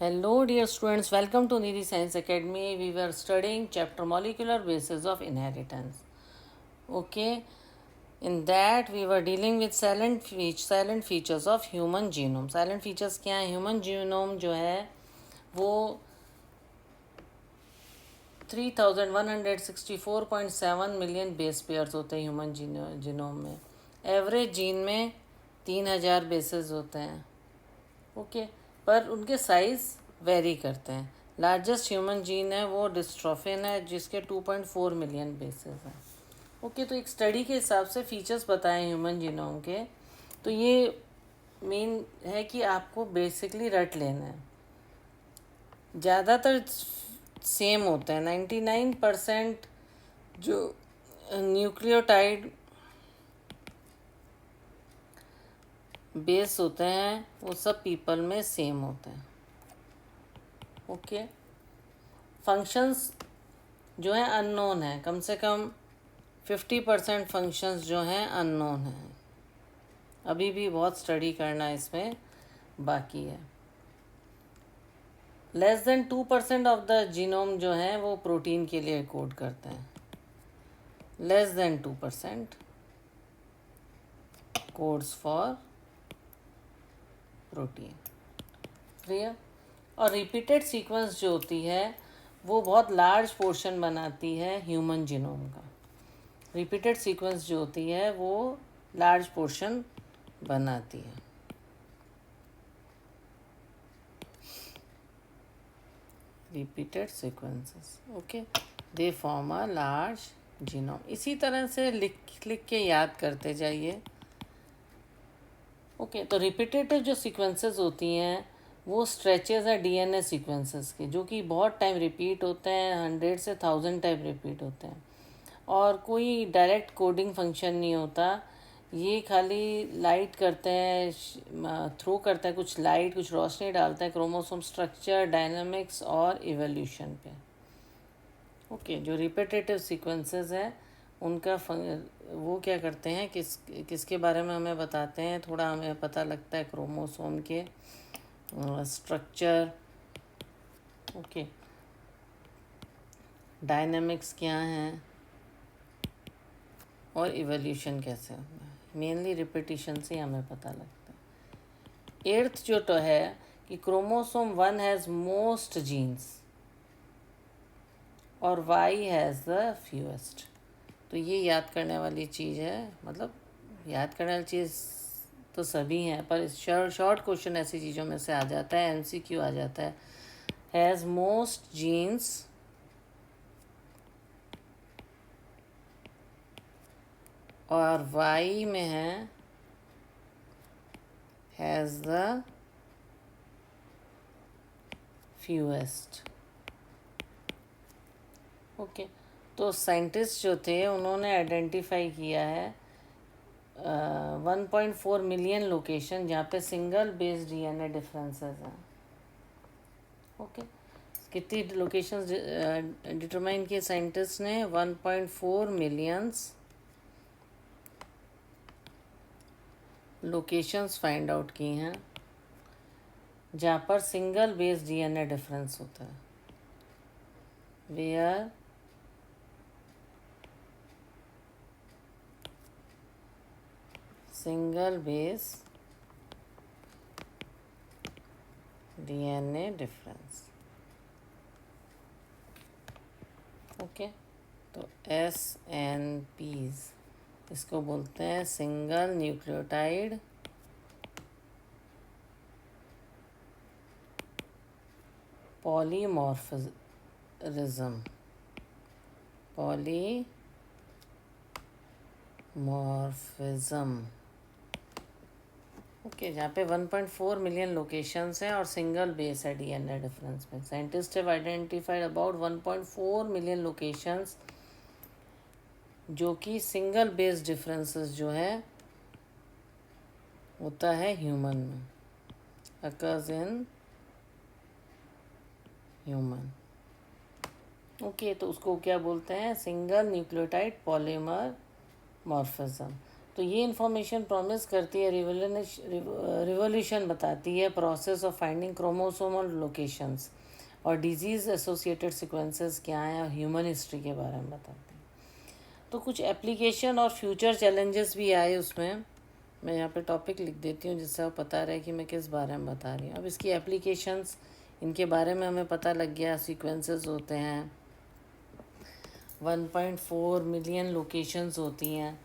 Hello, dear students. Welcome to Nidhi Science Academy. We were studying chapter Molecular Basis of Inheritance. Okay, in that we were dealing with silent features of human genome. Silent features क्या है? Human genome जो है वो 3164.7 million base pairs होते हैं human genome में. Average gene में 3000 bases होते हैं. ओके, पर उनके साइज़ वेरी करते हैं. लार्जेस्ट ह्यूमन जीन है वो डिस्ट्रोफिन है जिसके 2.4 मिलियन बेसेस हैं. ओके, तो एक स्टडी के हिसाब से फीचर्स बताए ह्यूमन जीनोम के. तो ये मेन है कि आपको बेसिकली रट लेना है. ज़्यादातर सेम होते हैं. 99% जो न्यूक्लियोटाइड बेस होते हैं वो सब पीपल में सेम होते हैं. ओके, फंक्शंस जो है अननोन है. कम से कम 50% फंक्शंस जो हैं अननोन हैं. अभी भी बहुत स्टडी करना इसमें बाकी है. Less than 2% of the genome जो है वो प्रोटीन के लिए कोड करते हैं. Less than 2% codes for protein. Clear. और रिपीटेड सीक्वेंस जो होती है वो बहुत लार्ज पोर्शन बनाती है ह्यूमन जीनोम का. रिपीटेड सीक्वेंस जो होती है वो लार्ज पोर्शन बनाती है. Repeated sequences. Okay, they form a large genome. इसी तरह से लिख लिख के याद करते जाइए. ओके, तो रिपीटेटिव जो सीक्वेंसेस होती हैं वो स्ट्रेचेस है डीएनए सीक्वेंसेस के, जो कि बहुत टाइम रिपीट होते हैं. 100 से 1000 टाइम रिपीट होते हैं. और कोई डायरेक्ट कोडिंग फंक्शन नहीं होता. ये खाली लाइट करते हैं, थ्रो करते हैं कुछ लाइट, कुछ रोशनी डालते हैं क्रोमोसोम स्ट्रक्चर, डायनामिक्स और इवोल्यूशन पे. ओके, जो रिपीटेटिव सीक्वेंसेस हैं उनका वो क्या करते हैं, किसके बारे में हमें बताते हैं. थोड़ा हमें पता लगता है क्रोमोसोम के स्ट्रक्चर. ओके, डायनामिक्स क्या हैं और इवोल्यूशन कैसे होता है. मेनली रिपीटिशन से हमें पता लगता है. एर्थ जो तो है कि क्रोमोसोम 1 हैज़ मोस्ट जीन्स और वाई हैज़ द फ्यूएस्ट. तो ये याद करने वाली चीज़ है. मतलब याद करने वाली चीज़ तो सभी हैं, पर शॉर्ट क्वेश्चन ऐसी चीज़ों में से आ जाता है. एमसीक्यू आ जाता है. हैज़ मोस्ट जीन्स और वाई में है हैज़ द फ्यूएस्ट. ओके, तो साइंटिस्ट जो थे उन्होंने आइडेंटिफाई किया है 1.4 मिलियन लोकेशन जहाँ पे सिंगल बेस डीएनए डिफरेंसेस हैं. ओके, कितनी लोकेशंस डिटरमाइन किए साइंटिस्ट ने? 1.4 मिलियंस लोकेशंस फाइंड आउट की हैं जहाँ पर सिंगल बेस डीएनए डिफरेंस होता है. Where single base DNA difference. Okay, तो SNPs इसको बोलते हैं सिंगल न्यूक्लियोटाइड पॉलीमॉर्फिज्म. ओके, जहाँ पे 1.4 मिलियन लोकेशंस हैं और सिंगल बेस है डीएनए डिफरेंस में. Scientist have identified about 1.4 million locations जो कि सिंगल बेस डिफरेंसेस जो है होता है ह्यूमन में. Occurs in human. ओके, तो उसको क्या बोलते हैं? Single nucleotide polymer morphism. तो ये इंफॉर्मेशन प्रॉमिस करती है, रिवोल्यूशन बताती है process of finding chromosomal locations, और डिजीज़ एसोसिएटेड सीक्वेंसेस क्या हैं, और ह्यूमन हिस्ट्री के बारे में बताते हैं। तो कुछ एप्लीकेशन और फ्यूचर चैलेंजेस भी आए उसमें। मैं यहाँ पे टॉपिक लिख देती हूँ जिससे आप पता रहे कि मैं किस बारे में बता रही हूँ। अब इसकी एप्लीकेशंस, इनके बारे में हमें पता लग गया। सीक्वेंसेस होते हैं, 1.4 मिलियन लोकेशंस होती हैं,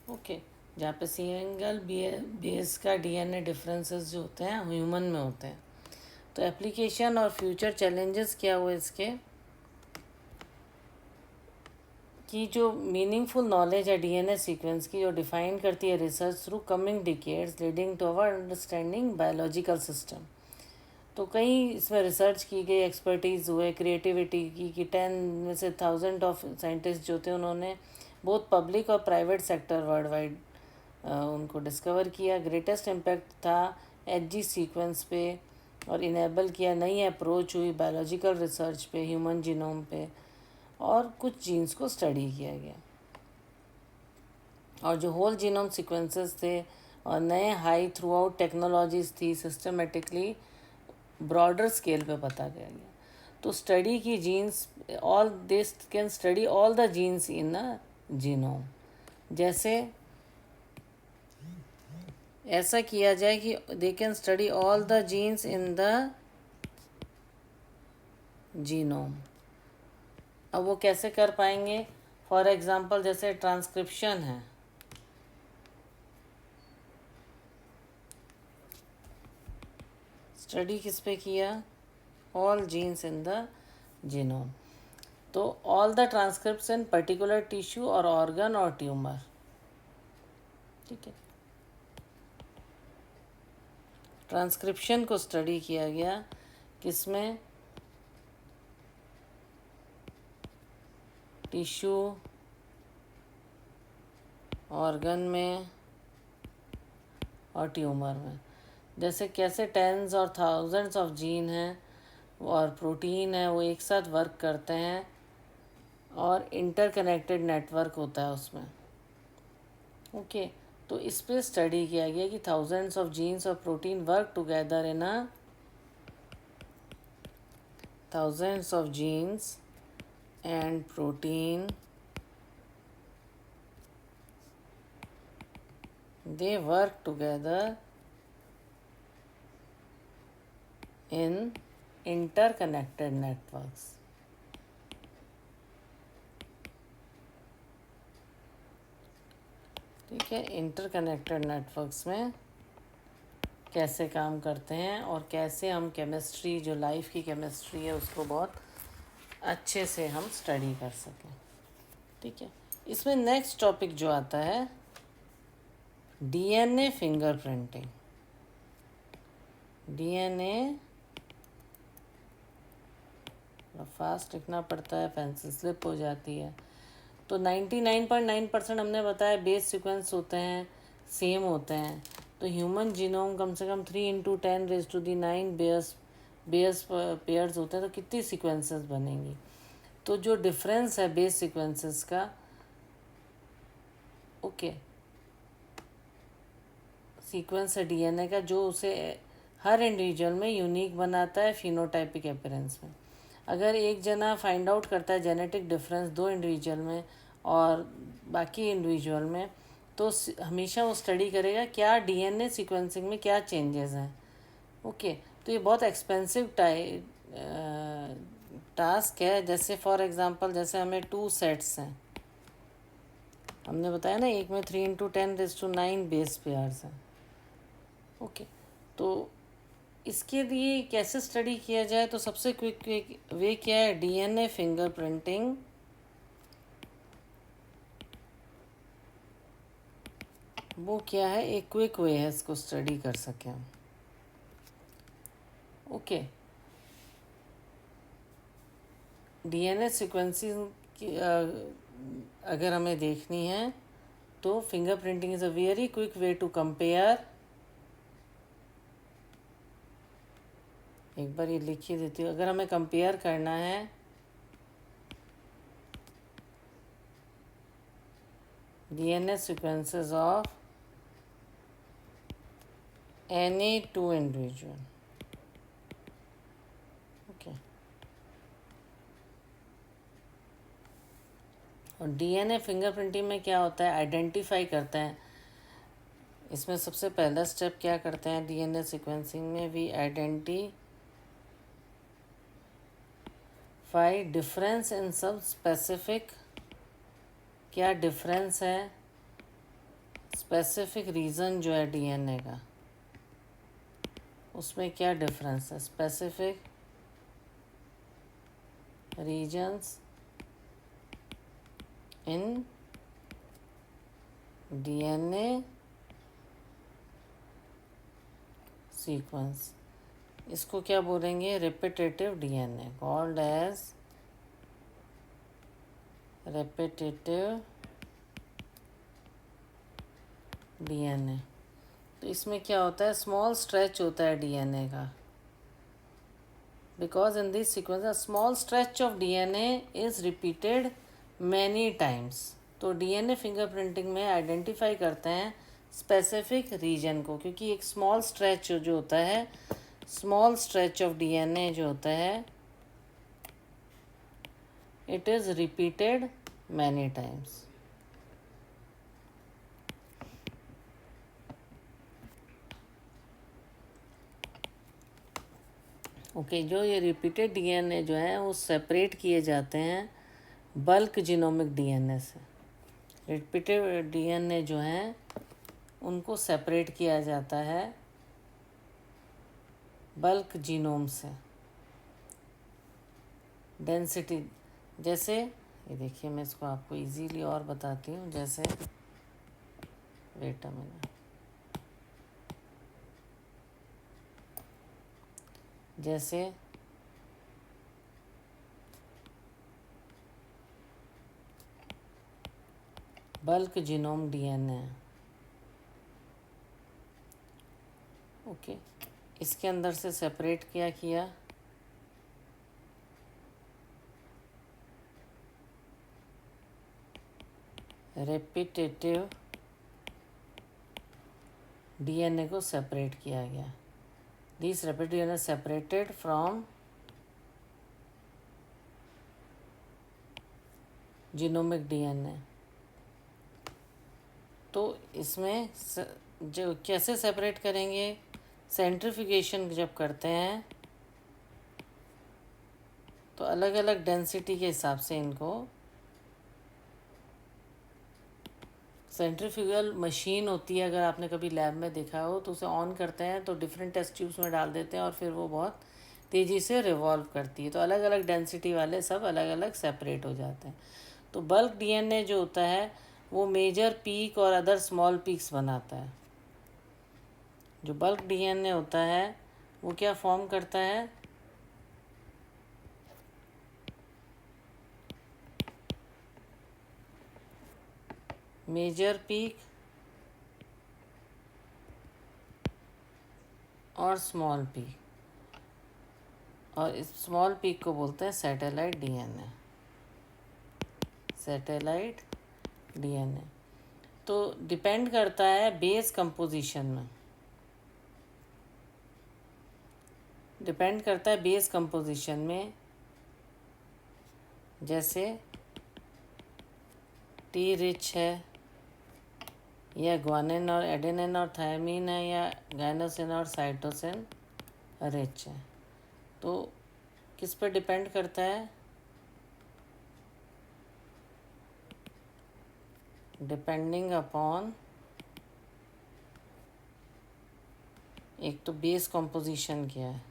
ओके, जहाँ पे सिंगल बेस का डीएनए डिफरेंसेस जो होते हैं ह्यूमन में होते हैं। तो एप्लीकेशन और फ्यूचर चैलेंजेस क्या हुए इसके, कि जो मीनिंगफुल नॉलेज है डीएनए सीक्वेंस की, जो डिफाइन करती है research through coming decades leading to our understanding biological system. तो कई इसमें रिसर्च की गई, एक्सपर्टीज़ हुए, क्रिएटिविटी की, कि 10 में से 1000 ऑफ साइंटिस्ट जो थे उन्होंने बहुत पब्लिक और प्राइवेट सेक्टर वर्ल्ड वाइड उनको डिस्कवर किया। ग्रेटेस्ट इम्पैक्ट था एचजी सीक्वेंस पे, और इनेबल किया, नई अप्रोच हुई बायोलॉजिकल रिसर्च पे, ह्यूमन जीनोम पे, और कुछ जीन्स को स्टडी किया गया। और जो होल जीनोम सीक्वेंसेस थे और नए हाई थ्रू आउट टेक्नोलॉजीज थी, सिस्टमेटिकली ब्रॉडर स्केल पे पता गया। तो स्टडी की genes, all this can study all the genes in a genome. जैसे ऐसा किया जाए कि they can study all the genes in the genome. अब वो कैसे कर पाएंगे? फॉर एग्जांपल जैसे ट्रांसक्रिप्शन है, स्टडी किस पे किया? All genes in the genome. तो all the transcripts in particular tissue और ऑर्गन और ट्यूमर, ठीक है। ट्रांसक्रिप्शन को स्टडी किया गया किसमें? टिश्यू, ऑर्गन में और ट्यूमर में। जैसे कैसे टेंस और थाउजेंड्स ऑफ जीन हैं और प्रोटीन है, वो एक साथ वर्क करते हैं और इंटरकनेक्टेड नेटवर्क होता है उसमें, ओके। तो इस पे स्टडी किया गया कि थाउजेंड्स ऑफ जीन्स और protein work together in a thousands of genes and protein, they work together in interconnected networks. ठीक है, इंटरकनेक्टेड नेटवर्क्स में कैसे काम करते हैं और कैसे हम केमिस्ट्री, जो लाइफ की केमिस्ट्री है, उसको बहुत अच्छे से हम स्टडी कर सकें, ठीक है। इसमें नेक्स्ट टॉपिक जो आता है डीएनए फिंगरप्रिंटिंग। डीएनए फास्ट लिखना पड़ता है, पेंसिल स्लिप हो जाती है। तो 99.9% हमने बताया बेस सीक्वेंस होते हैं, सेम होते हैं। तो ह्यूमन जीनोम कम से कम 3 × 10⁻⁹ पेयर्स होते हैं। तो कितनी सीक्वेंसेस बनेंगी? तो जो डिफरेंस है बेस सीक्वेंसेस का, ओके, सीक्वेंस है डीएनए का, जो उसे हर इंडिविजुअल में यूनिक बनाता है फिनोटाइपिक अपीयरेंस में। अगर एक जना फाइंड आउट करता है जेनेटिक डिफरेंस दो इंडिविजुअल में और बाकी इंडिविजुअल में, तो हमेशा वो स्टडी करेगा क्या डीएनए सीक्वेंसिंग में क्या चेंजेस हैं, ओके। तो ये बहुत एक्सपेंसिव टास्क है। जैसे फॉर एग्जांपल, जैसे हमें 2 सेट्स हैं, हमने बताया ना, एक में 3 × 10⁻⁹ बेस पेयर्स हैं, ओके। तो इसके लिए कैसे स्टडी किया जाए? तो सबसे क्विक वे क्या है? DNA fingerprinting. वो क्या है? एक क्विक वे है इसको स्टडी कर सकें हम, ओके। डीएनए सीक्वेंसिंग की अगर हमें देखनी है तो fingerprinting is a very quick way to compare. एक बार ये लिख ही देती हूँ। अगर हमें कंपेयर करना है DNA sequences of any two individual. Okay, और डीएनए फिंगरप्रिंटिंग में क्या होता है, आइडेंटिफाई करते हैं। इसमें सबसे पहला स्टेप क्या करते हैं डीएनए सीक्वेंसिंग में, वी आइडेंटिफाई डिफरेंस इन सब स्पेसिफिक, क्या डिफरेंस है स्पेसिफिक रीज़न जो है डीएनए का, उसमें क्या डिफरेंस है, specific regions in DNA sequence. इसको क्या बोलेंगे, repetitive DNA, called as repetitive DNA. तो इसमें क्या होता है, स्मॉल स्ट्रेच होता है डीएनए का, because in this sequence a small stretch of DNA is repeated many times. तो डीएनए फिंगरप्रिंटिंग में आइडेंटिफाई करते हैं स्पेसिफिक रीजन को, क्योंकि एक स्मॉल स्ट्रेच जो होता है, स्मॉल स्ट्रेच ऑफ डीएनए जो होता है, it is repeated many times. Okay, जो ये रिपीटेड डीएनए जो है वो सेपरेट किए जाते हैं बल्क जीनोमिक डीएनए से। रिपीटेड डीएनए जो हैं उनको सेपरेट किया जाता है बल्क जीनोम से। डेंसिटी, जैसे ये देखिए, मैं इसको आपको इजीली और बताती हूँ। जैसे वेट अ मिनट, जैसे बल्क जीनोम डीएनए, ओके, इसके अंदर से सेपरेट क्या किया, रेपिटेटिव डीएनए को सेपरेट किया गया। This repetitive DNA separated from genomic DNA. तो इसमें जो कैसे सेपरेट करेंगे, सेंट्रीफ्यूगेशन जब करते हैं तो अलग अलग डेंसिटी के हिसाब से इनको, सेंट्रीफ्यूगल मशीन होती है, अगर आपने कभी लैब में देखा हो तो उसे ऑन करते हैं तो डिफरेंट टेस्ट ट्यूब्स में डाल देते हैं और फिर वो बहुत तेज़ी से रिवॉल्व करती है, तो अलग अलग डेंसिटी वाले सब अलग अलग सेपरेट हो जाते हैं। तो बल्क डीएनए जो होता है वो मेजर पीक और अदर स्मॉल पीक्स बनाता है। जो बल्क डीएनए होता है वो क्या फॉर्म करता है, मेजर पीक और स्मॉल पीक, और इस स्मॉल पीक को बोलते हैं सैटेलाइट डीएनए, सैटेलाइट डीएनए। तो डिपेंड करता है बेस कंपोजिशन में, डिपेंड करता है बेस कंपोजिशन में। जैसे टी रिच है, या ग्वानिन और एडेनिन और थायमीन है, या गाइनोसिन और साइटोसिन रिच है। तो किस पर डिपेंड करता है, डिपेंडिंग अपॉन एक तो बेस कंपोजिशन क्या है,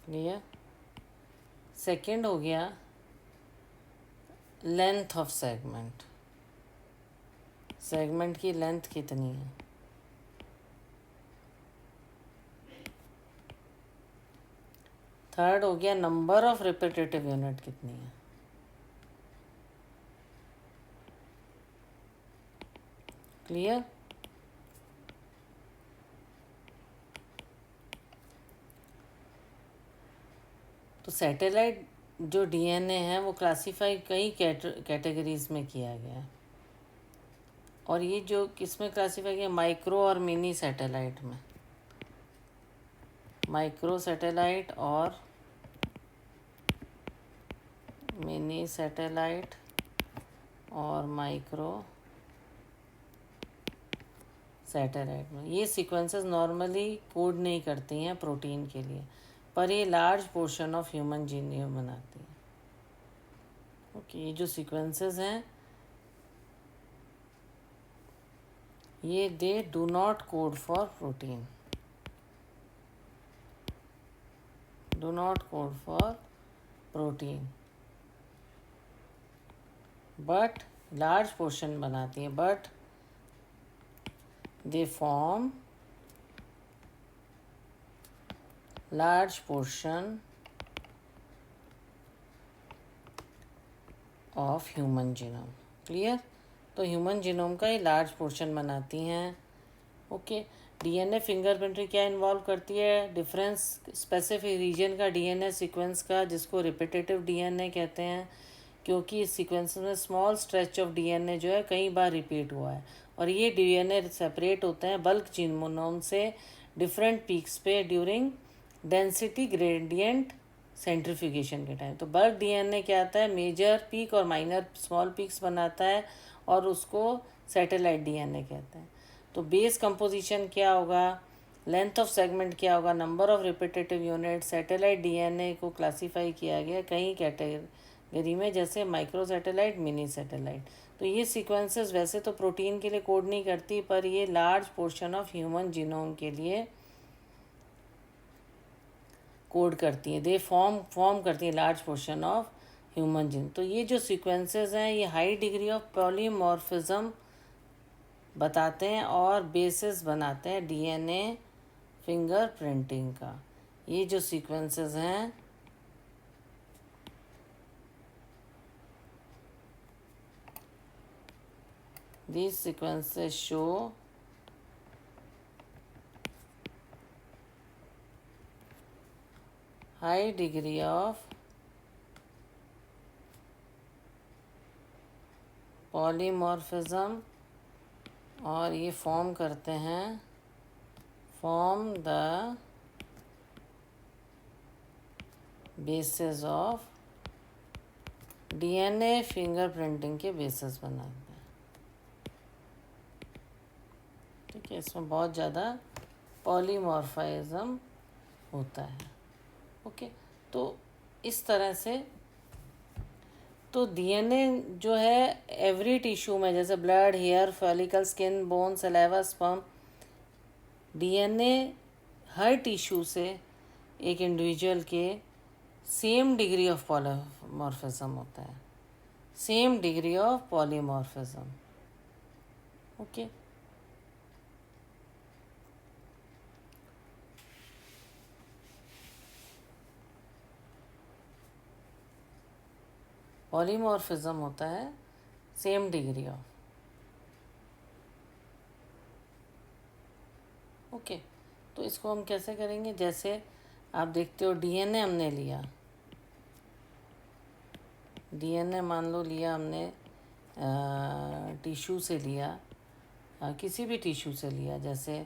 क्लियर। सेकंड हो गया लेंथ ऑफ सेगमेंट, सेगमेंट की लेंथ कितनी है। थर्ड हो गया नंबर ऑफ रिपीटेटिव यूनिट कितनी है। क्लियर। तो सैटेलाइट जो डीएनए है वो क्लासीफाई कई कैटेगरीज में किया गया है। और ये जो किस में क्लासीफाई किया, माइक्रो और मिनी सैटेलाइट में। माइक्रो सैटेलाइट और मिनी सैटेलाइट और माइक्रो सैटेलाइट में ये सीक्वेंसेस नॉर्मली कोड नहीं करती हैं प्रोटीन के लिए, पर ये large portion of human genome बनाती हैं। ओके, ये जो सीक्वेंसेस हैं ये they do not code for protein, do not code for protein, but large portion बनाती हैं, but they form large portion of human genome. Clear? तो ह्यूमन जीनोम का ये लार्ज पोर्शन बनाती हैं। ओके, डीएनए फिंगरप्रिंटिंग क्या इन्वॉल्व करती है, डिफरेंस स्पेसिफिक रीजन का डीएनए सीक्वेंस का, जिसको रिपीटेटिव डीएनए कहते हैं, क्योंकि इस सीक्वेंस में स्मॉल स्ट्रेच ऑफ डीएनए जो है कई बार रिपीट हुआ है, और ये डीएनए सेपरेट होते हैं बल्क जीनोम से डिफरेंट पीक्स पे ड्यूरिंग डेंसिटी ग्रेडियंट सेंट्रीफ्यूगेशन के टाइम। तो बल्क डीएनए क्या आता है, मेजर पीक और माइनर स्मॉल पीक्स बनाता है, और उसको सैटेलाइट डीएनए कहते हैं। तो बेस कंपोजिशन क्या होगा, लेंथ ऑफ सेगमेंट क्या होगा, number of repetitive unit. Satellite DNA को क्लासीफाई किया गया कई कैटेगरी में, जैसे माइक्रो सैटेलाइट, मिनी सैटेलाइट। तो ये सीक्वेंसेस वैसे तो प्रोटीन के लिए कोड नहीं करती, पर ये large portion of human genome के लिए कोड करती हैं। दे फॉर्म करती हैं large portion of human gene. तो ये जो सीक्वेंसेस हैं ये हाई डिग्री ऑफ पॉलीमॉर्फिज्म बताते हैं और बेसिस बनाते हैं डीएनए फिंगरप्रिंटिंग का। ये जो सीक्वेंसेस हैं these sequences show high degree of polymorphism, और ये फॉर्म करते हैं, form the basis of DNA fingerprinting के बेसिस बनाते हैं। ठीक है, इसमें बहुत ज़्यादा पॉलीमॉर्फिज्म होता है। ओके, तो इस तरह से तो डीएनए जो है एवरी टिश्यू में, जैसे blood, hair follicle, skin, bone, saliva, sperm, DNA हर टिश्यू से एक इंडिविजुअल के सेम डिग्री ऑफ पॉलीमॉर्फिज्म होता है, same degree of polymorphism. Okay, polymorphism होता है सेम डिग्री ऑफ। ओके, तो इसको हम कैसे करेंगे, जैसे आप देखते हो डीएनए हमने लिया, डीएनए मान लो लिया हमने टिश्यू से लिया, किसी भी टिश्यू से लिया, जैसे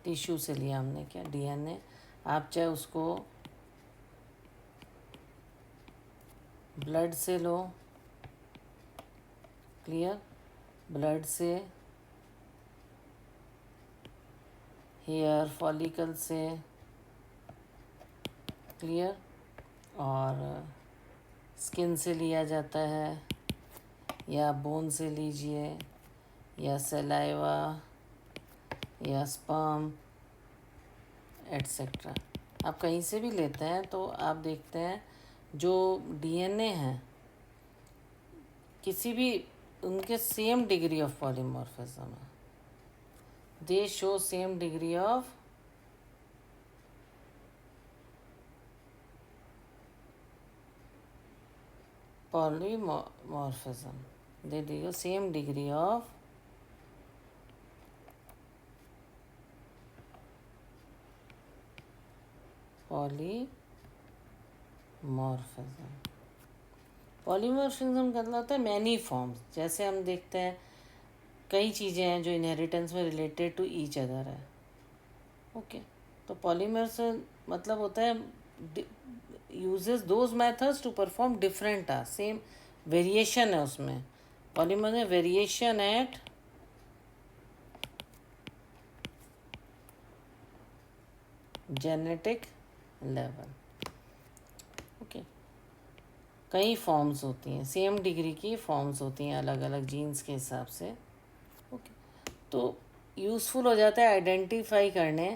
टिश्यू से लिया हमने क्या डीएनए, आप चाहे उसको ब्लड से लो, क्लियर, ब्लड से, हेयर फॉलिकल से, क्लियर, और स्किन से लिया जाता है, या बोन से लीजिए, या सलाइवा, या स्पर्म एट्सेट्रा। आप कहीं से भी लेते हैं तो आप देखते हैं जो डीएनए हैं किसी भी उनके सेम डिग्री ऑफ पॉलीमॉर्फिज्म है, दे show same degree of polymorphism, they do same degree of polymorphism. Polymorphism का मतलब होता है मैनी फॉर्म्स। जैसे हम देखते हैं कई चीज़ें हैं जो इनहेरिटेंस में रिलेटेड टू ईच अदर है। ओके, तो पॉलीमर्स मतलब होता है uses those methods to perform different task. Same variation है उसमें। पॉलीमर में variation at genetic level. Okay, कई फॉर्म्स होती हैं, सेम डिग्री की फॉर्म्स होती हैं अलग अलग जीन्स के हिसाब से। ओके, तो यूज़फुल हो जाता है आइडेंटिफाई करने,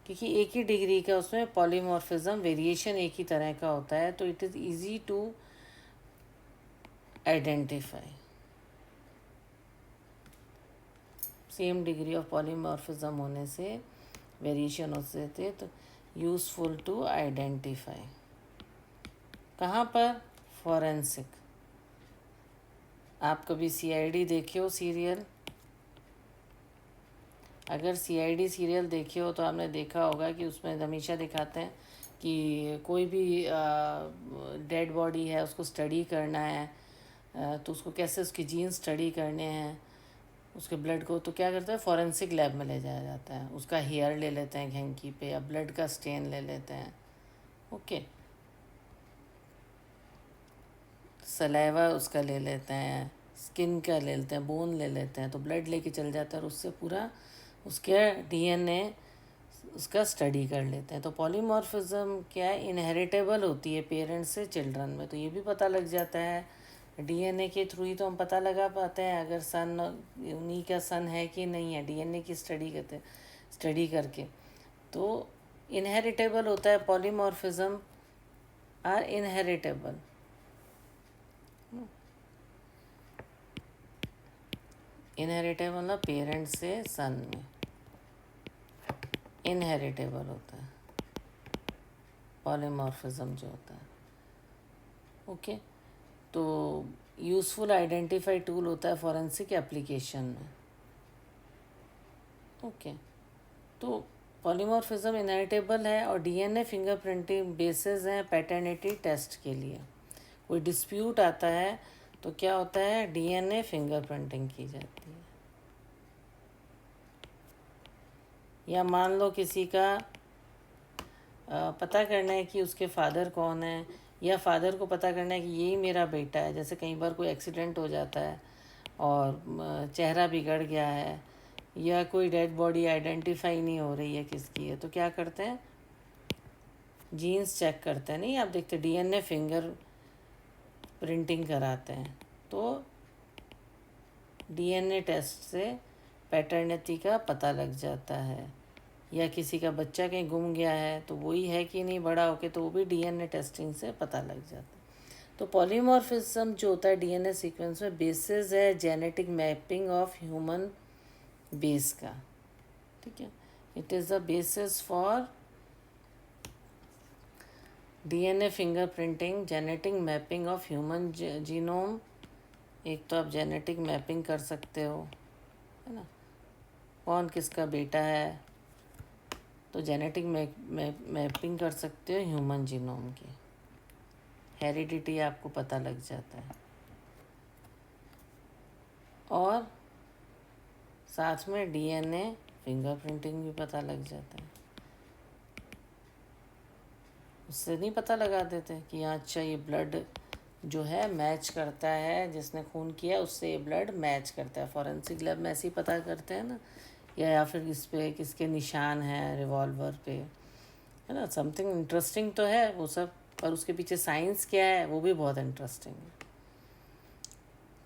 क्योंकि एक ही डिग्री का उसमें पॉलीमॉर्फिज्म वेरिएशन एक ही तरह का होता है, तो it is easy to identify. Same degree of polymorphism होने से, वेरिएशन होते थे, तो यूज़फुल टू आइडेंटिफाई। कहाँ पर? फॉरेंसिक। आप कभी सीआईडी देखे हो सीरियल? अगर सीआईडी सीरियल देखे हो तो आपने देखा होगा कि उसमें हमेशा दिखाते हैं कि कोई भी डेड बॉडी है उसको स्टडी करना है, तो उसको कैसे उसके जीन स्टडी करने हैं, उसके ब्लड को, तो क्या करते हैं फॉरेंसिक लैब में ले जाया जाता है। उसका हेयर ले लेते हैं घेंकी पे, या ब्लड का स्टेन ले लेते हैं। ओके, सलाइवा उसका ले लेते हैं, स्किन का ले लेते हैं, बोन ले लेते हैं, तो ब्लड लेके चल जाता है और उससे पूरा उसके डीएनए उसका स्टडी कर लेते हैं। तो पॉलीमॉर्फिज्म क्या है, इनहेरिटेबल होती है पेरेंट्स से चिल्ड्रन में। तो ये भी पता लग जाता है डीएनए के थ्रू ही, तो हम पता लगा पाते हैं अगर सन उन्हीं का सन है कि नहीं है, डीएनए की स्टडी करते स्टडी करके। तो इनहेरिटेबल होता है, पॉलीमॉर्फिज्म आर इनहेरिटेबल। इनहेरिटेबल मतलब पेरेंट्स से सन में इनहेरिटेबल होता है पॉलीमॉर्फिज्म जो होता है। ओके, तो यूज़फुल आइडेंटिफाई टूल होता है फॉरेंसिक एप्लीकेशन में। ओके, तो पॉलीमॉर्फिज्म इनहेरिटेबल है और डीएनए फिंगरप्रिंटिंग बेसिस हैं पैटर्निटी टेस्ट के लिए। कोई डिस्प्यूट आता है तो क्या होता है, डीएनए फिंगरप्रिंटिंग की जाती है। या मान लो किसी का पता करना है कि उसके फादर कौन है, या फादर को पता करना है कि यही मेरा बेटा है। जैसे कई बार कोई एक्सीडेंट हो जाता है और चेहरा बिगड़ गया है, या कोई डेड बॉडी आइडेंटिफाई नहीं हो रही है किसकी है, तो क्या करते हैं, जीन्स चेक करते हैं। नहीं, आप देखते डीएनए फिंगर प्रिंटिंग कराते हैं, तो डीएनए टेस्ट से पैटर्निटी का पता लग जाता है। या किसी का बच्चा कहीं गुम गया है तो वही है कि नहीं बड़ा होके, तो वो भी डीएनए टेस्टिंग से पता लग जाता है। तो पॉलीमॉर्फिज्म जो होता है डीएनए सीक्वेंस में बेसिस है genetic mapping of human base का। ठीक है, it is the basis for DNA fingerprinting, genetic mapping of human genome. एक तो आप जेनेटिक मैपिंग कर सकते हो, है ना, कौन किसका बेटा है, तो जेनेटिक मैपिंग कर सकते हो ह्यूमन जीनोम की। हेरिडिटी आपको पता लग जाता है, और साथ में डीएनए फिंगरप्रिंटिंग भी पता लग जाता है। उससे नहीं पता लगा देते कि हाँ अच्छा ये ब्लड जो है मैच करता है, जिसने खून किया उससे ये ब्लड मैच करता है। फॉरेंसिक लैब में ऐसे ही पता करते हैं ना, या फिर इस पे किसके निशान हैं रिवॉल्वर पे, है ना। समथिंग इंटरेस्टिंग तो है वो सब, पर उसके पीछे साइंस क्या है वो भी बहुत इंटरेस्टिंग है।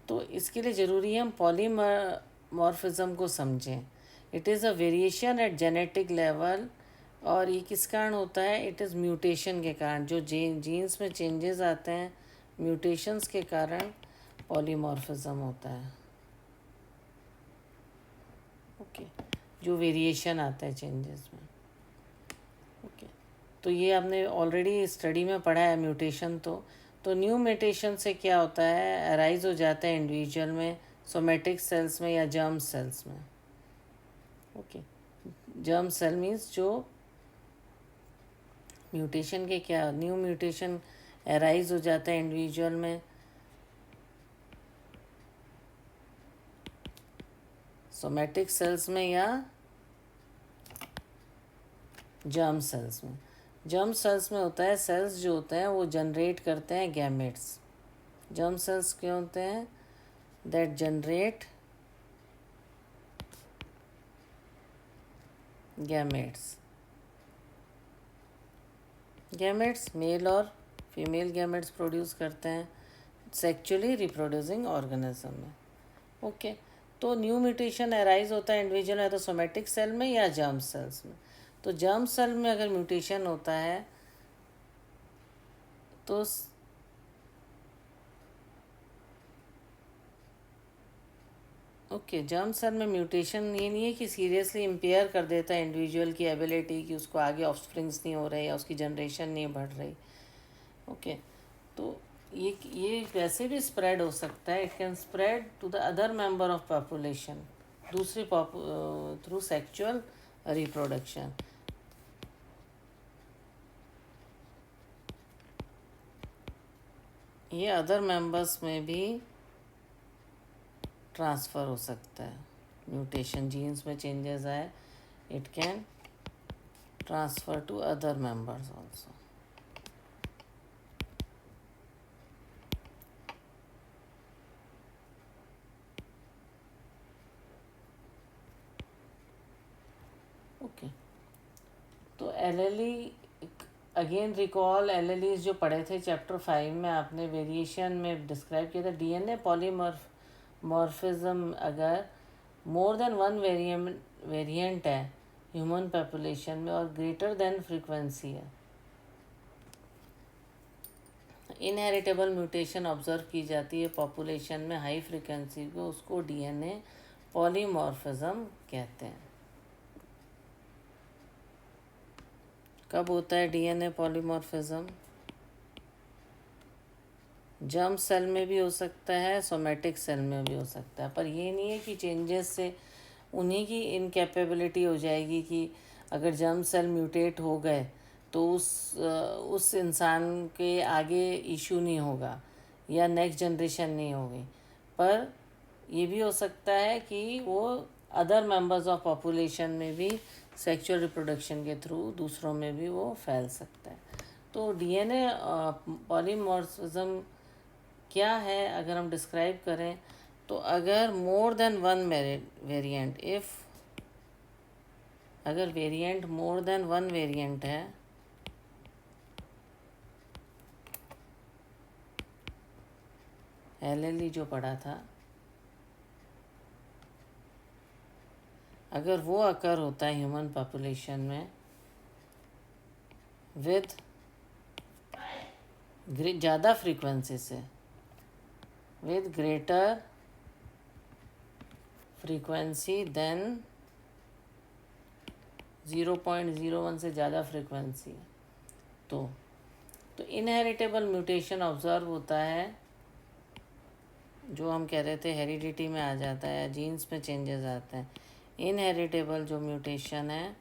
तो इसके लिए ज़रूरी है हम पॉलीमॉर्फिज्म को समझें। It is a variation at genetic level, और ये किस कारण होता है, इट इज़ म्यूटेशन के कारण। जो जीन्स में चेंजेस आते हैं, म्यूटेशंस के कारण पॉलीमॉर्फिज्म होता है। ओके, जो वेरिएशन आता है चेंजेस में। ओके, तो ये आपने ऑलरेडी स्टडी में पढ़ा है म्यूटेशन। तो न्यू म्यूटेशन से क्या होता है, अराइज हो जाता है इंडिविजुअल में सोमेटिक सेल्स में या जर्म सेल्स में। ओके, जर्म सेल मीन्स जो म्यूटेशन के क्या न्यू म्यूटेशन एराइज हो जाता है इंडिविजुअल में सोमेटिक सेल्स में या जर्म सेल्स में। जर्म सेल्स में होता है, सेल्स जो होते हैं वो जनरेट करते हैं गैमेट्स। जर्म सेल्स क्या होते हैं? That generate gametes. Gametes male और फीमेल गैमेट्स प्रोड्यूस करते हैं सेक्चुअली रिप्रोड्यूसिंग ऑर्गेनिज्म में। ओके, तो न्यू म्यूटेशन अराइज होता है इंडिविजुअल या तो सोमेटिक सेल में या जर्म सेल्स में। तो जर्म सेल में अगर म्यूटेशन होता है तो ओके, जर्म सेल में म्यूटेशन ये नहीं है कि सीरियसली इम्पेयर कर देता है इंडिविजुअल की एबिलिटी कि उसको आगे ऑफस्प्रिंग्स नहीं हो रहे या उसकी जनरेशन नहीं बढ़ रही। ओके, तो ये वैसे भी स्प्रेड हो सकता है। It can spread to the other member of population दूसरी थ्रू सेक्चुअल रिप्रोडक्शन। ये अदर मेंबर्स में भी ट्रांसफ़र हो सकता है। म्यूटेशन जीन्स में चेंजेस आए, it can transfer to other members also. Okay, तो एलएलई अगेन रिकॉल एलएलईज जो पढ़े थे चैप्टर 5 में, आपने वेरिएशन में डिस्क्राइब किया था डीएनए पॉलीमॉर्फिज्म। अगर मोर देन वन वेरिएंट है ह्यूमन पॉपुलेशन में और ग्रेटर देन फ्रीक्वेंसी है, इनहेरिटेबल म्यूटेशन ऑब्जर्व की जाती है पॉपुलेशन में हाई फ्रीक्वेंसी को, उसको डीएनए पॉलीमॉर्फिज्म कहते हैं। कब होता है डीएनए पॉलीमॉर्फिज्म? जर्म सेल में भी हो सकता है, सोमेटिक सेल में भी हो सकता है, पर ये नहीं है कि चेंजेस से उन्हीं की इनकैपेबिलिटी हो जाएगी कि अगर जर्म सेल म्यूटेट हो गए तो उस इंसान के आगे इशू नहीं होगा या नेक्स्ट जनरेशन नहीं होगी। पर ये भी हो सकता है कि वो अदर मेंबर्स ऑफ पॉपुलेशन में भी सेक्सुअल रिप्रोडक्शन के थ्रू दूसरों में भी वो फैल सकता है। तो डीएनए पॉलीमॉर्फिज्म क्या है अगर हम डिस्क्राइब करें तो अगर more than one variant, if अगर variant more than one variant है एलएलई जो पढ़ा था, अगर वो अकर होता है ह्यूमन पॉपुलेशन में विद ज़्यादा फ्रीक्वेंसी से, विद ग्रेटर फ्रीक्वेंसी देन 0.01 से ज़्यादा फ्रीक्वेंसी, तो इनहेरिटेबल म्यूटेशन ऑब्जर्व होता है, जो हम कह रहे थे हेरिडिटी में आ जाता है, जीन्स में चेंजेस आते हैं। इनहेरिटेबल जो म्यूटेशन है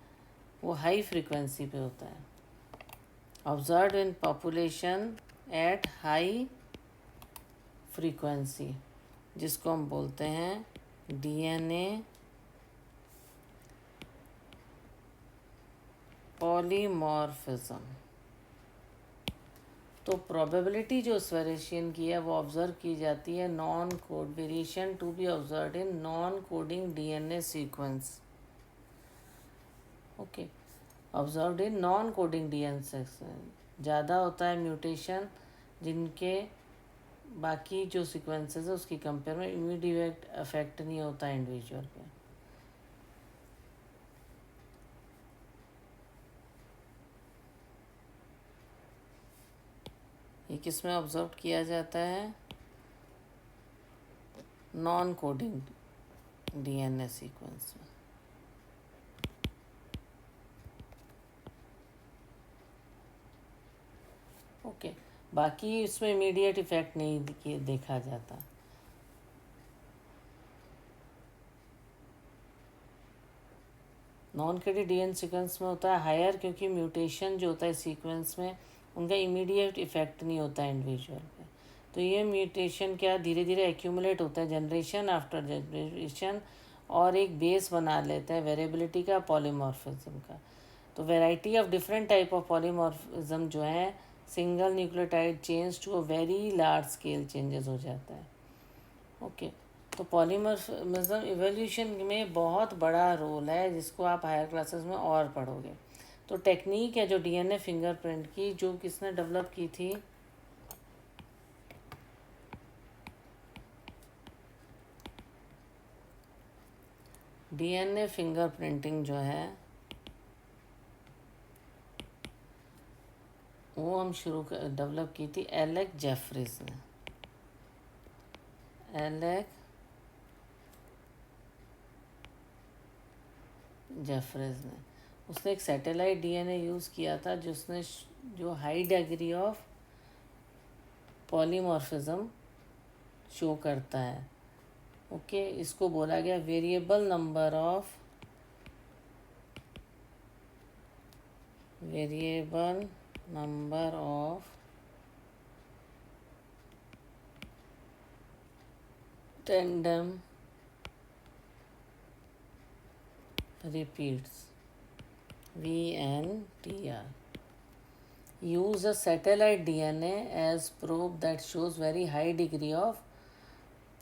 वो हाई फ्रीक्वेंसी पे होता है, observe in population at high frequency, जिसको हम बोलते हैं डीएनए पॉलीमॉर्फिज्म। तो प्रोबेबिलिटी जो इस वेरिएशन की है वो ऑब्जर्व की जाती है non code variation to be observe in non coding DNA sequence. Okay, observe in non coding DNA sequence ज़्यादा होता है म्यूटेशन जिनके बाकी जो सीक्वेंसेस है उसकी कंपेयर में इमीडिएट इफेक्ट नहीं होता इंडिविजुअल पे। ये किस में ऑब्जर्व किया जाता है? नॉन कोडिंग डीएनए सीक्वेंस में। ओके, बाकी इसमें इमीडिएट इफेक्ट नहीं देखा जाता। नॉन कैरियर डीएनए सीक्वेंस में होता है हायर, क्योंकि म्यूटेशन जो होता है सीक्वेंस में उनका इमीडिएट इफेक्ट नहीं होता है इंडिविजुअल पे। तो ये म्यूटेशन क्या धीरे धीरे एक्यूमुलेट होता है जनरेशन आफ्टर जनरेशन, और एक बेस बना लेता है वेरिएबिलिटी का, पॉलीमॉर्फिज्म का। तो variety of different type of polymorphism जो है single nucleotide change to a very large scale changes हो जाता है। ओके, तो पॉलीमॉर्फिज्म इवोल्यूशन में बहुत बड़ा रोल है, जिसको आप हायर क्लासेस में और पढ़ोगे। तो टेक्निक है जो डीएनए फिंगरप्रिंट की, जो किसने डेवलप की थी, डीएनए फिंगरप्रिंटिंग जो है वो हम डेवलप की थी एलेक जेफरीज ने। एलेक जेफरीज ने उसने एक सैटेलाइट डीएनए यूज़ किया था, जो high degree of polymorphism show करता है। ओके, इसको बोला गया variable number of tandem repeats, VNTR. Use a satellite DNA as probe that shows very high degree of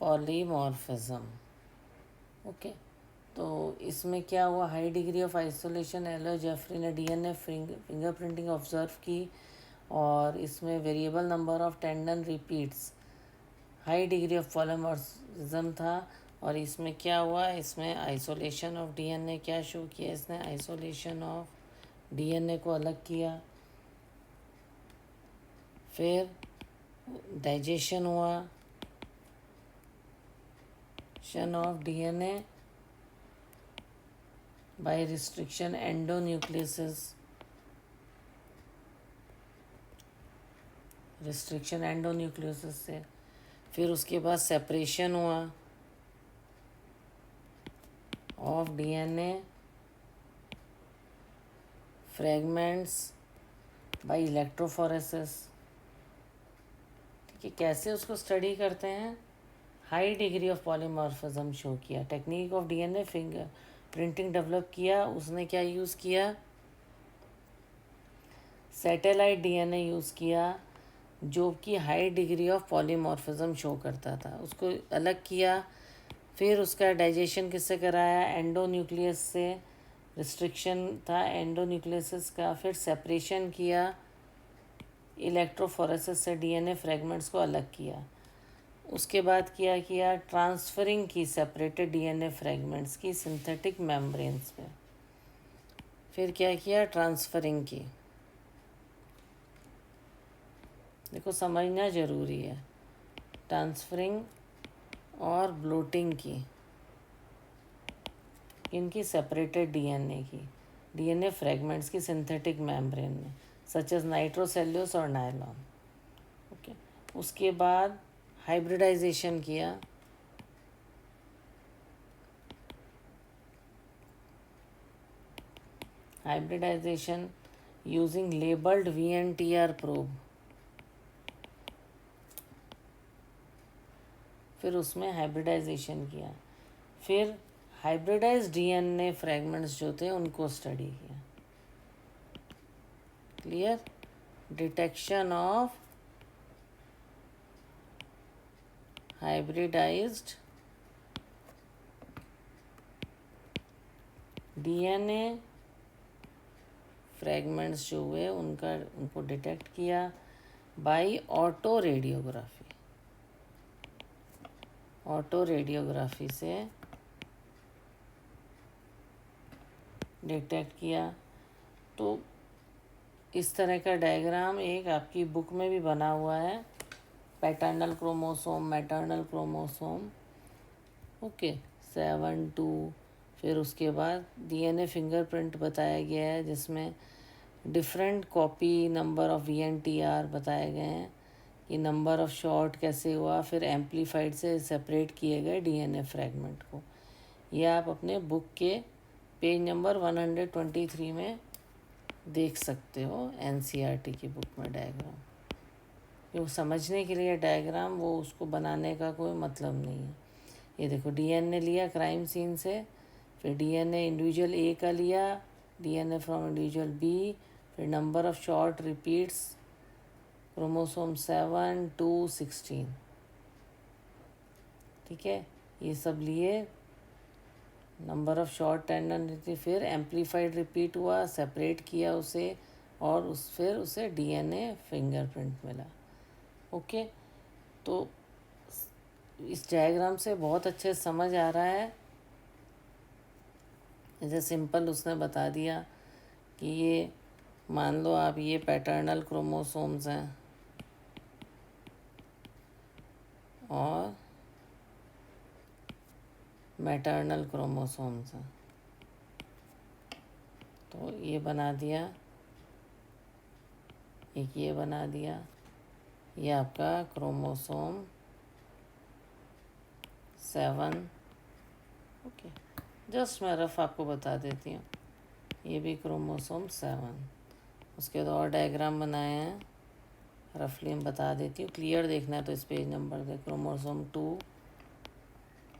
polymorphism. Okay, तो इसमें क्या हुआ, high degree of isolation Alec Jeffrey ने डीएनए फिंगरप्रिंटिंग ऑब्जर्व की, और इसमें variable number of tandem repeats, high degree of polymorphism था। और इसमें क्या हुआ, इसमें आइसोलेशन ऑफ डीएनए क्या शो किया, इसने आइसोलेशन ऑफ डीएनए को अलग किया। फिर डाइजेशन हुआ of DNA by restriction endonucleases, से। फिर उसके बाद सेपरेशन हुआ of DNA fragments by electrophoresis. ठीक है, कैसे उसको स्टडी करते हैं, high degree of polymorphism show किया, technique of DNA fingerprinting develop किया। उसने क्या यूज़ किया, सैटेलाइट डीएनए यूज़ किया, जो कि high degree of polymorphism show करता था, उसको अलग किया। फिर उसका डाइजेशन किससे कराया, एंडोन्यूक्लियस से, रिस्ट्रिक्शन था एंडोन्यूक्लियस का। फिर सेपरेशन किया इलेक्ट्रोफोरेसिस से, डीएनए फ्रेगमेंट्स को अलग किया। उसके बाद क्या किया, ट्रांसफरिंग की सेपरेटेड डीएनए फ्रेगमेंट्स की सिंथेटिक मेम्ब्रेन्स पे। फिर क्या किया, ट्रांसफरिंग की। देखो समझना ज़रूरी है, ट्रांसफरिंग और ब्लोटिंग की, इनकी सेपरेटेड डीएनए फ्रेगमेंट्स की सिंथेटिक मेम्ब्रेन में, सच एज नाइट्रोसेल्यूलोस और नायलॉन। ओके, उसके बाद हाइब्रिडाइजेशन किया, यूजिंग लेबल्ड VNTR प्रोब। फिर उसमें हाइब्रिडाइजेशन किया। फिर हाइब्रिडाइज डीएनए फ्रेगमेंट्स जो थे उनको स्टडी किया। Clear, detection of hybridised DNA fragments जो हुए उनको डिटेक्ट किया बाय ऑटो रेडियोग्राफी से डिटेक्ट किया। तो इस तरह का डायग्राम एक आपकी बुक में भी बना हुआ है, paternal chromosome, maternal chromosome. Okay, 7-2। फिर उसके बाद डीएनए फिंगरप्रिंट बताया गया है, जिसमें different copy number of VNTR बताए गए हैं कि नंबर ऑफ शॉर्ट कैसे हुआ। फिर एम्पलीफाइड से सेपरेट किए गए डीएनए फ्रेगमेंट को। ये आप अपने बुक के पेज नंबर 123 में देख सकते हो एनसीईआरटी की बुक में डायग्राम। वो समझने के लिए डायग्राम, वो उसको बनाने का कोई मतलब नहीं है। ये देखो डीएनए लिया क्राइम सीन से, फिर डीएनए इंडिविजुअल ए का लिया, डीएनए फ्रॉम इंडिविजुअल बी, फिर number of short repeats chromosome 7 to 16। ठीक है, ये सब लिए, नंबर ऑफ शॉर्ट टेंडन, फिर एम्पलीफाइड रिपीट हुआ, सेपरेट किया उसे, और फिर उसे डीएनए फिंगरप्रिंट मिला। ओके, तो इस डायग्राम से बहुत अच्छे समझ आ रहा है। जैसे सिंपल उसने बता दिया कि ये मान लो आप ये पैटर्नल क्रोमोसोम्स हैं और मैटर्नल क्रोमोसोम्स हैं, तो ये बना दिया, एक ये बना दिया, ये आपका क्रोमोसोम 7। ओके, जस्ट मैं रफ आपको बता देती हूँ, ये भी क्रोमोसोम 7। उसके बाद और डायग्राम बनाए हैं, रफली हम बता देती हूँ, क्लियर देखना है तो इस पेज नंबर दे। क्रोमोसोम 2,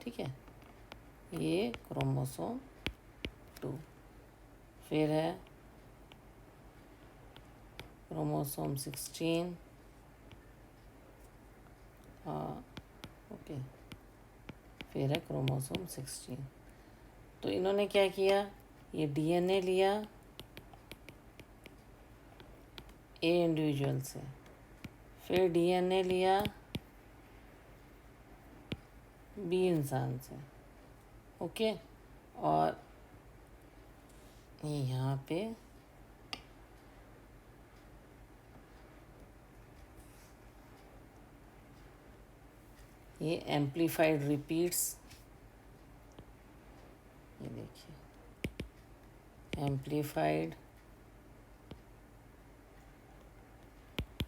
ठीक है, ये क्रोमोसोम 2। फिर है क्रोमोसोम 16, ओके, फिर है क्रोमोसोम 16। तो इन्होंने क्या किया, ये डीएनए लिया ए इंडिविजुअल से, फिर डीएनए लिया बी इंसान से। ओके, और ये यहाँ पे ये एम्पलीफाइड रिपीट्स, ये देखिए amplified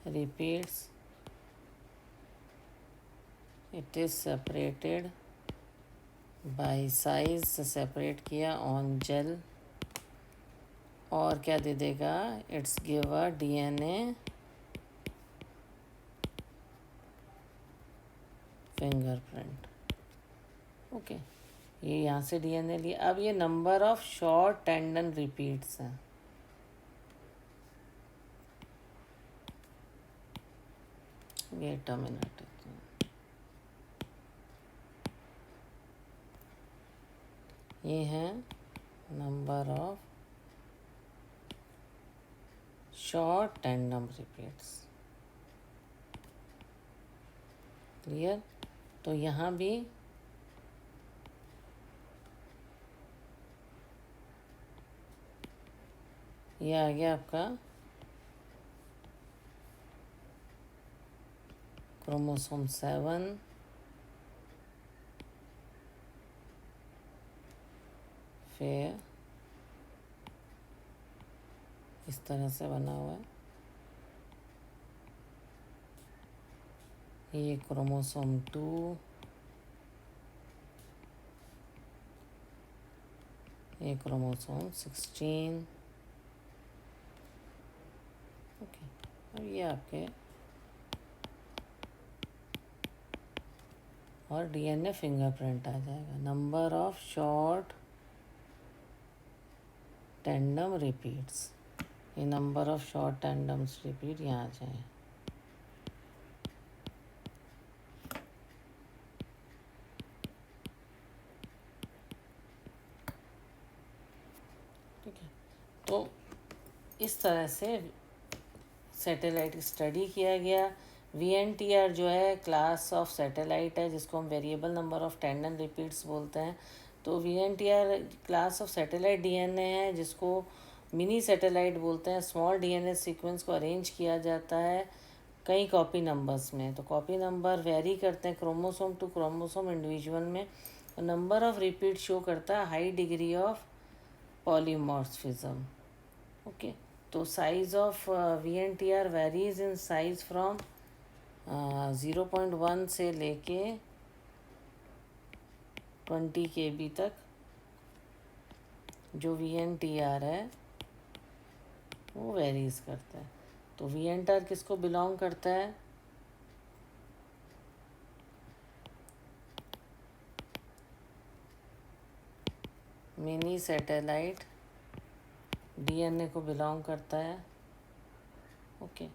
repeats, it is separated by size से सेपरेट किया ऑन जेल, और क्या दे देगा, it's give a DNA fingerprint. Okay, ये यहाँ से डीएनए लिया। अब ये number of short tendon repeats हैं, वेट अ मिनट, ये है number of short tandem repeats. Clear, तो यहाँ भी ये आ गया आपका क्रोमोसोम 7, फिर इस तरह से बना हुआ है, ये क्रोमोसोम 2, ये क्रोमोसोम 16। ओके, अब ये आपके और डीएनए फिंगरप्रिंट आ जाएगा। Number of short tandem repeats, ये नंबर ऑफ शॉर्ट टेंडम्स रिपीट यहाँ आ जाए। ठीक है, तो इस तरह से सैटेलाइट स्टडी किया गया। VNTR जो है क्लास ऑफ सैटेलाइट है, जिसको हम variable number of tandem repeats बोलते हैं। तो VNTR class of satellite DNA है, जिसको मिनी सैटेलाइट बोलते हैं। स्मॉल डीएनए सीक्वेंस को अरेंज किया जाता है कई कॉपी नंबर्स में। तो कॉपी नंबर वेरी करते हैं क्रोमोसोम टू क्रोमोसोम इंडिविजुअल में। नंबर ऑफ रिपीट शो करता है high degree of polymorphism. Okay, तो size of VNTR varies in size from 0.1 से लेके 20 KB तक जो VNTR है वो वेरीज करता है। तो VNTR किसको बिलोंग करता है? मिनी सैटेलाइट DNA को बिलोंग करता है। ओके,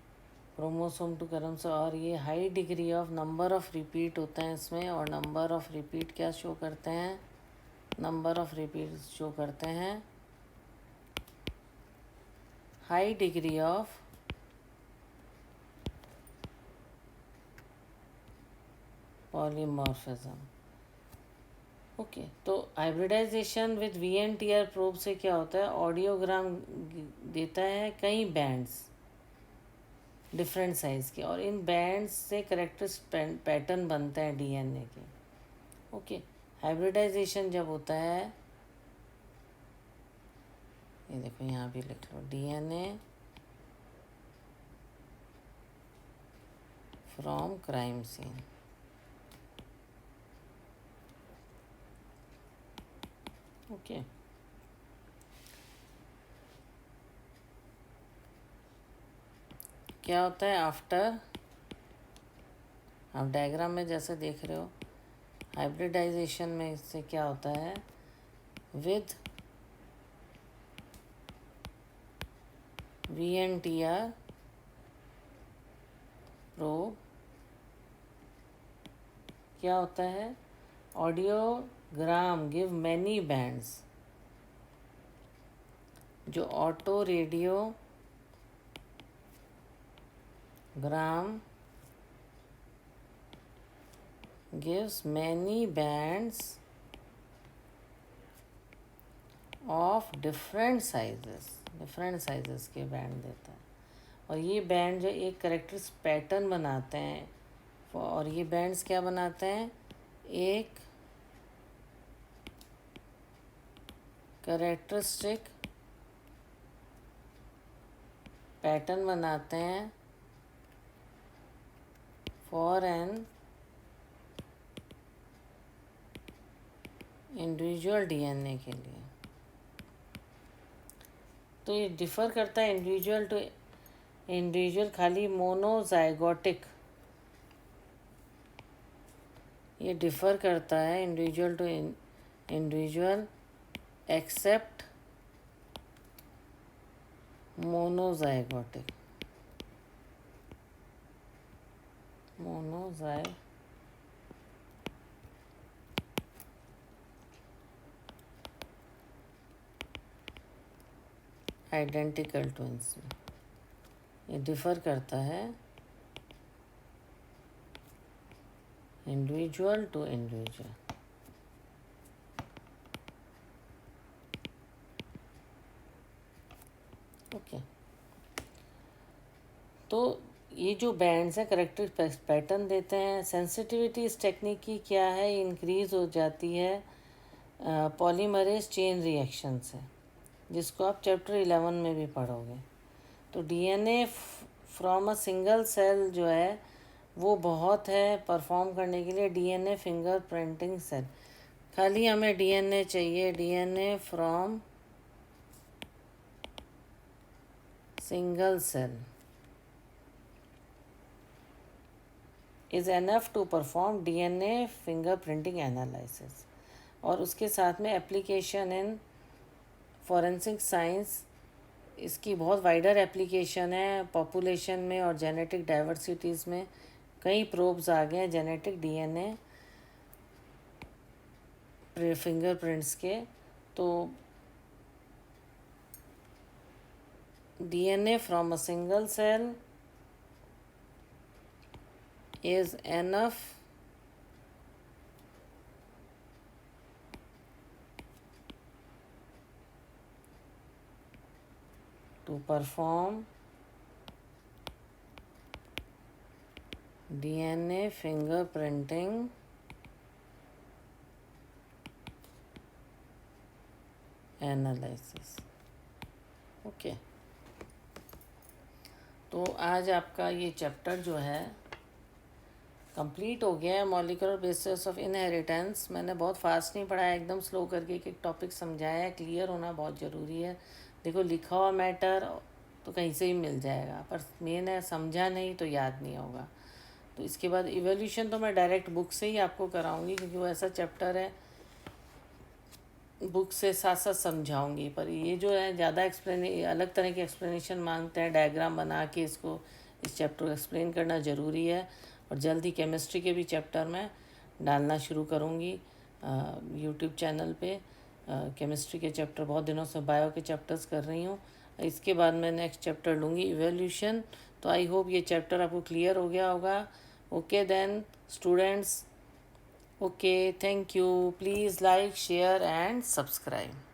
क्रोमोसोम टू से, और ये high degree of number of repeat होता है इसमें, और नंबर ऑफ रिपीट क्या शो करते हैं? नंबर ऑफ रिपीट शो करते हैं high degree of polymorphism. Okay, तो हाइब्रिडाइजेशन विद VNTR प्रोब से क्या होता है? ऑडियोग्राम देता है कई बैंड्स डिफरेंट साइज के, और इन बैंड्स से करेक्टर्स पैटर्न बनते हैं DNA के। ओके, हाइब्रिडाइजेशन जब होता है, ये देखो यहाँ भी लिख लो, DNA from crime scene. Okay, क्या होता है आफ्टर, आप डायग्राम में जैसे देख रहे हो, हाइब्रिडाइजेशन में इससे क्या होता है? विद VNTR प्रोब क्या होता है? ऑडियोग्राम गिव मैनी बैंड्स, जो auto radio gram gives many bands of different sizes के बैंड देता है, और ये बैंड जो एक करेक्टर्स पैटर्न बनाते हैं, और ये बैंड्स क्या बनाते हैं? एक करेक्टरिस्टिक पैटर्न बनाते हैं फॉर एन इंडिविजुअल DNA के लिए। तो ये डिफ़र करता है इंडिविजुअल टू इंडिविजुअल, खाली मोनोजाइगोटिक, ये डिफ़र करता है individual to individual except monozygotic, identical twins में ये डिफ़र करता है इंडिविजुअल टू इंडिविजुअल। ओके, तो ये जो बैंड्स हैं करेक्टर पैटर्न देते हैं। सेंसिटिविटी इस टेक्निक की क्या है? इंक्रीज़ हो जाती है पॉलीमरेज चेन रिएक्शन से, जिसको आप चैप्टर 11 में भी पढ़ोगे। तो DNA from a single cell जो है वो बहुत है परफॉर्म करने के लिए। DNA फिंगर प्रिंटिंग सेल, खाली हमें DNA चाहिए, DNA from single cell is enough to perform DNA fingerprinting analysis. और उसके साथ में एप्लीकेशन इन फॉरेंसिक साइंस, इसकी बहुत वाइडर एप्लीकेशन है पॉपुलेशन में और जेनेटिक डाइवर्सिटीज़ में। कई प्रोब्स आ गए हैं जेनेटिक DNA फिंगरप्रिंट्स के। तो DNA from a single cell is enough to perform DNA fingerprinting analysis. Okay, तो आज आपका ये चैप्टर जो है कंप्लीट हो गया है मॉलिक्यूलर बेसिस ऑफ इनहेरिटेंस। मैंने बहुत फास्ट नहीं पढ़ाया, एकदम स्लो करके एक एक टॉपिक समझाया है। क्लियर होना बहुत ज़रूरी है। देखो लिखा हुआ मैटर तो कहीं से ही मिल जाएगा, पर मेन है समझा नहीं तो याद नहीं होगा। तो इसके बाद इवोल्यूशन तो मैं डायरेक्ट बुक से ही आपको कराऊंगी, क्योंकि वो ऐसा चैप्टर है बुक से साथ साथ समझाऊंगी। पर ये जो है ज़्यादा अलग तरह की एक्सप्लेनेशन मांगते हैं, डायग्राम बना के इसको इस चैप्टर को एक्सप्लेन करना ज़रूरी है। और जल्द ही केमिस्ट्री के भी चैप्टर में डालना शुरू करूँगी यूट्यूब चैनल पे। केमिस्ट्री के चैप्टर बहुत दिनों से बायो के चैप्टर्स कर रही हूँ। इसके बाद मैं नेक्स्ट चैप्टर लूँगी इवोल्यूशन। तो आई होप ये चैप्टर आपको क्लियर हो गया होगा। Okay then students, okay, thank you. Please like, share and subscribe.